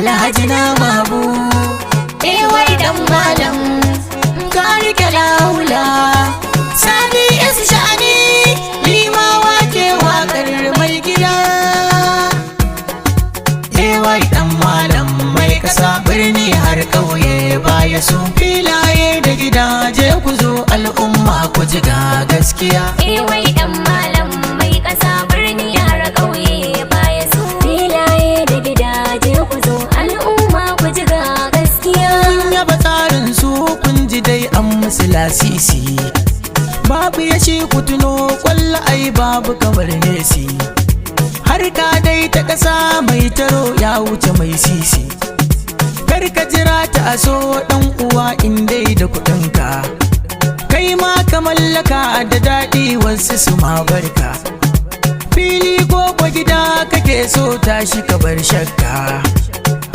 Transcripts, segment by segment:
Alhaji na babu wai dan malam ka rike laula Sani isa sha'ani limawa ke wakar mai gida wai dan malam mai kasa birni har kauye baya su filaye da gidaje ku zo al'umma ku ji ga gaskiya wai dan malam mai kasa birni har kauye baya su filaye da gidaje ku zo al'umma ku ji ga gaskiya kun yaba tsarin su kun ji dai an musu lasisi babu ya shi ku tuno kwallo ai babu kamar nesi harka dai ta ƙasa mai taro ya wuce mai sisi kar ka jira ta aso ɗan uwa in dai da kuɗinka kai ma ka mallaka da daɗi wasu su ma barka fili ko gida kake so tashi ka bar shakka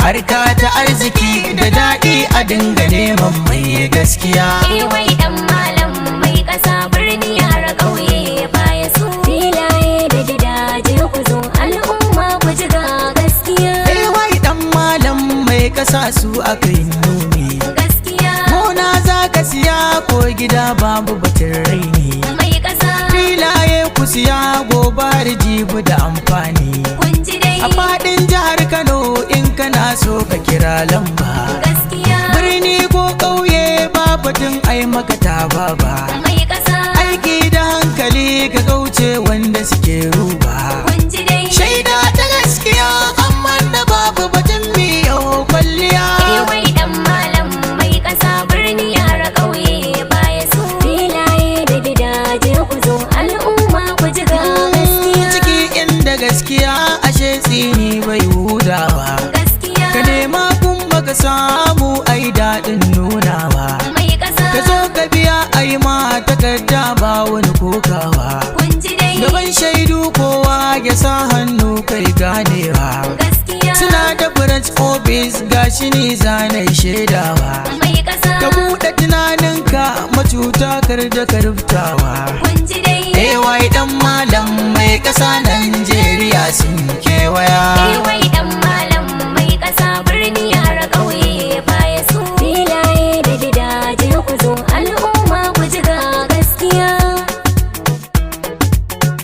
harka ta arziki da daɗi a dinga neman mai gaskiya wai dan malam mai ƙasa birni har ƙauye baya su filaye da gidaje ku zo al'umma ku ji ga gaskiya wai dan malam mai ƙasa su aka yi nuni gaskiya gona za ka siya ko gida babu batun raini mai ƙasa filaye ku siya gobar jibu da amfani kun ji dai a faɗin jihar Kano in kana so ka kira lamba gaskiya birni ko ƙauye ba batun ai maka ta baba mai ƙasa aiki da hankali ka kauce wanda suke ruba kun ji dai shaida ta gaskiya amma da babu batun miyo kwalliya wai dan malam mai ƙasa birni har ƙauye baya su filaye da gidaje ku zo al'umma ku ji ga gaskiya ciki inda gaskiya ashe tsini bai hudawa gaskiya ka nema kun baka samu ai daɗin nunawa mai ƙasa ka zo ka biya ai ma takarda ba wani kokawa kun ji dai gaban shaidu kowa ya sa hannu kai ganewa gaskiya suna da branch office gashi ni zanai shaidawa mai ƙasa ka buɗe tunaninka macuta kar da ka rubtawa kun ji dai wai dan malam mai ƙasa Najeriya sun kewaya wai dan malam mai ƙasa birni har ƙauye baya su filaye da gidaje ku zo al'umma ku ji ga gaskiya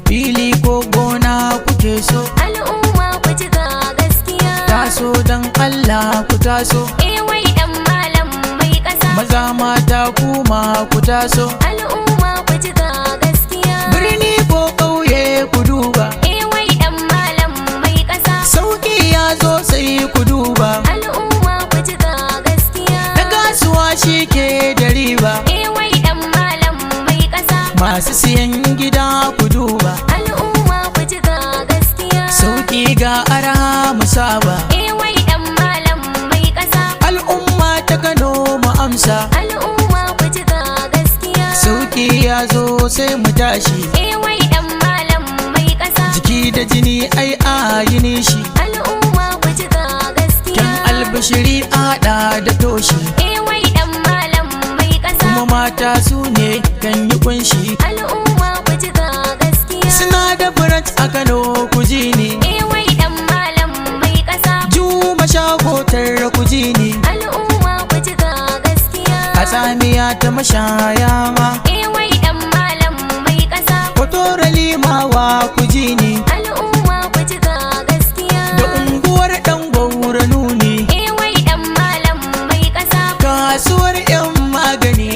fili ko gona kuke so al'umma ku ji ga gaskiya taso dan Allah ku taso wai dan malam mai ƙasa maza mata kuma ku taso al'umma ku ji ga gaskiya birni ko ƙauye ku duba wai dan malam mai ƙasa sauki ya zo sai ku duba al'umma ku ji ga gaskiya da kasuwa shi ke da riba wai dan malam mai ƙasa masu siyan gida ku duba al'umma ku ji ga gaskiya sauki ga araha musaba wai dan malam mai ƙasa al'umma ta Kano mu amsa al'umma ku ji ga gaskiya sauki ya zo sai mu tashi wai dan malam mai ƙasa jiki da jini ai a yi nishi al'umma ku ji ga gaskiya kyan albashiri ada da toshi wai dan malam mai ƙasa kuma mata su ne kan yi kunshi al'umma ku ji ga gaskiya suna da branch a Kano ku ji ni wai dan malam mai ƙasa juma shagotar ku ji ni al'umma ku ji ga gaskiya a tsamiya ta mashaya ma wai dan malam mai ƙasa kwatora limawa ku ji ni al'umma ku ji ga gaskiya da unguwar dan gwaura nuni wai dan malam mai ƙasa kasuwar yan magani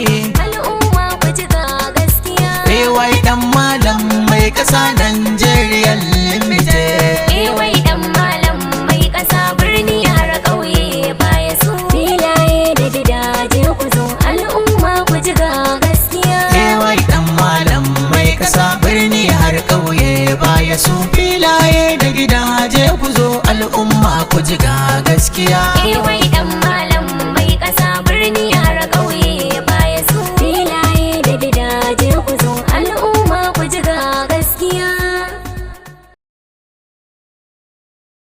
al'umma ku ji ga gaskiya wai dan malam mai ƙasa Nigeria Limited wai dan malam mai ƙasa birni har ƙauye baya su filaye da gidaje ku zo al'umma ku ji ga gaskiya wai dan malam mai ƙasa birni har ƙauye baya su filaye da gidaje ku zo al'umma ku ji ga gaskiya wai